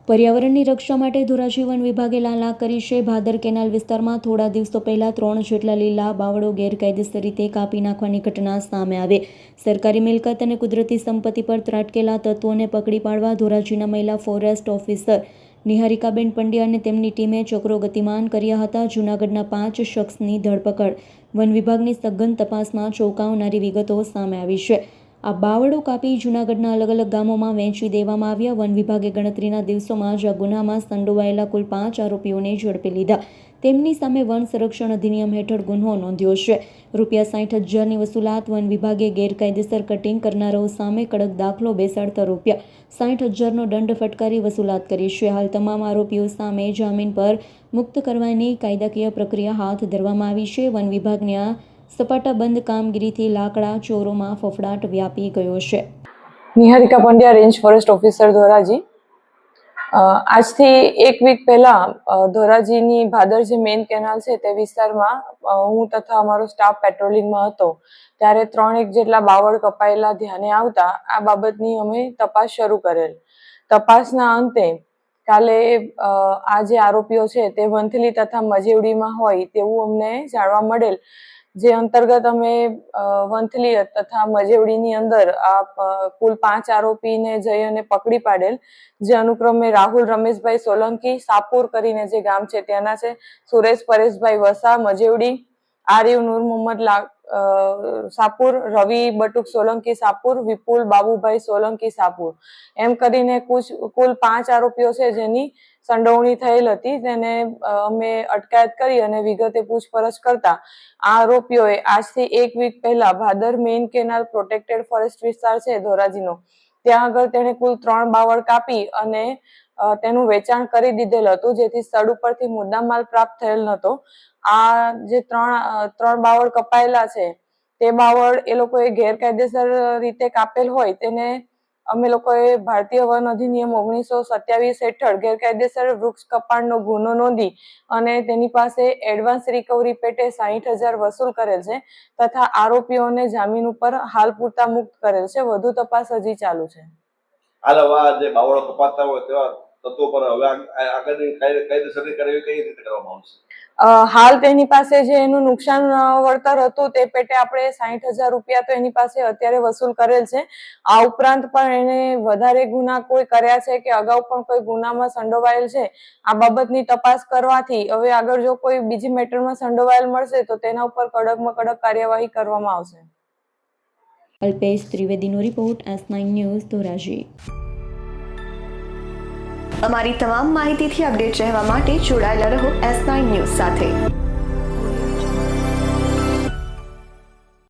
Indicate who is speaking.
Speaker 1: પર્યાવરણની રક્ષા માટે ધોરાજી વન વિભાગે લાલાક કરી છે। ભાદર કેનાલ વિસ્તારમાં થોડા દિવસો પહેલા 3 જેટલા લીલા બાવળો ગેરકાયદેસર રીતે કાપી નાખવાની ઘટના સામે આવી। સરકારી મિલકત અને કુદરતી સંપત્તિ પર ત્રાટકેલા તત્વોને પકડી પાડવા ધોરાજીના મહિલા ફોરેસ્ટ ઓફિસર નિહારિકાબેન પંડ્યા અને તેમની ટીમે ચક્રો ગતિમાન કર્યા હતા। જૂનાગઢના 5 શખ્સની ધરપકડ વન વિભાગની સઘન તપાસમાં ચોંકાવનારી વિગતો સામે આવી છે। આ બાવળો કાપી જૂનાગઢના અલગ અલગ ગામોમાં વેચી દેવામાં આવ્યા। વન વિભાગે ગણતરીના દિવસોમાં જ આ ગુનામાં સંડોવાયેલા કુલ 5 આરોપીઓને ઝડપી લીધા। તેમની સામે વન સંરક્ષણ અધિનિયમ હેઠળ ગુનો નોંધ્યો છે। ₹60,000ની વસૂલાત વન વિભાગે ગેરકાયદેસર કટિંગ કરનારાઓ સામે કડક દાખલો બેસાડતા ₹60,000નો દંડ ફટકારી વસૂલાત કરી છે। હાલ તમામ આરોપીઓ સામે જામીન પર મુક્ત કરવાની કાયદાકીય પ્રક્રિયા હાથ ધરવામાં આવી છે। વન વિભાગની આ સપાટાબંધ કામગીરીથી લાકડા ચોરોમાં ફફડાટ વ્યાપી ગયો છે।
Speaker 2: Niharika Pandya, range forest officer Dhoraji. આજથી 1 વીક પહેલા ધોરાજીની ભાદર જે મેઇન કેનાલ છે તે વિસ્તારમાં હું તથા અમારો સ્ટાફ પેટ્રોલિંગમાં હતો ત્યારે 3 જેટલા બાવળ કપાયેલા ધ્યાને આવતા આ બાબતની અમે તપાસ શરૂ કરેલ। તપાસના અંતે કાલે આ જે આરોપીઓ છે તે વંથલી તથા મજેવડીમાં હોય તેવું અમને જાણવા મળેલ, જે અંતર્ગત અમે વંથલી તથા મજેવડીની અંદર આ કુલ 5 આરોપીને જઈ અને પકડી પાડેલ, જે અનુક્રમે રાહુલ રમેશભાઈ સોલંકી સાપુર કરીને જે ગામ છે ત્યાંના છે, સુરેશ પરેશભાઈ વસા મજેવડી, આરિફ નૂર મોહમ્મદ સાપુર, રવિ બટુક સોલંકી સાપુર, વિપુલ બાબુભાઈ સોલંકી સાપુર, એમ કરીને કુલ 5 આરોપીઓ છે જેની સંડોવણી થયેલ હતી। તેને અમે અટકાયત કરી અને વિગતે પૂછપરછ કરતા આ આરોપીઓએ આજથી 1 વીક પહેલા Bhadar main canal protected forest વિસ્તાર છે ધોરાજીનો, ત્યાં આગળ તેને કુલ 3 બાવળ કાપી અને તેનું વેચાણ કરી દીધેલ હતું, જેથી સ્થળ ઉપરથી મુદ્દામાલ પ્રાપ્ત થયેલ નહોતો। આ જે 3 બાવળ કપાયેલા છે તે બાવળ એ લોકોએ ગેરકાયદેસર રીતે કાપેલ હોય તેને અમે લોકોએ ભારતીય વન અધિનિયમ 1927 હેઠળ ગેરકાયદેસર વૃક્ષ કપાણનો ગુનો નોંધી અને તેની પાસે એડવાન્સ રિકવરી પેટે 60,000 વસૂલ કરેલ છે તથા આરોપીઓને જામીન ઉપર હાલ પૂરતા મુક્ત કરેલ છે। વધુ તપાસ હજી ચાલુ છે।
Speaker 3: હાલ હવે જે બાવળો કપાતા હોય તેવા તત્વો પર હવે આગળની કાયદેસરની કાર્યવાહી કઈ રીતે કરવામાં આવશે?
Speaker 2: હાલ તેની પાસે જે એનું નુકસાન વળતર હતું તે પેટે આપણે 60,000 રૂપિયા તો એની પાસે અત્યારે વસૂલ કરેલ છે। આ ઉપરાંત પણ એને વધારે ગુના કોઈ કર્યા છે કે અગાઉ પણ કોઈ ગુનામાં સંડોવાયેલ છે, આ બાબતની તપાસ કરવાથી હવે આગળ જો કોઈ બીજી મેટરમાં સંડોવાયેલ મળશે તો તેના ઉપર કડકમાં કડક કાર્યવાહી કરવામાં આવશે।
Speaker 1: અલ્પેશ ત્રિવેદીનો રિપોર્ટ, S9 ન્યૂઝ, ધોરાજી।
Speaker 4: અમારી તમામ માહિતીથી અપડેટ રહેવા માટે જોડાયેલા રહો S9 ન્યૂઝ સાથે।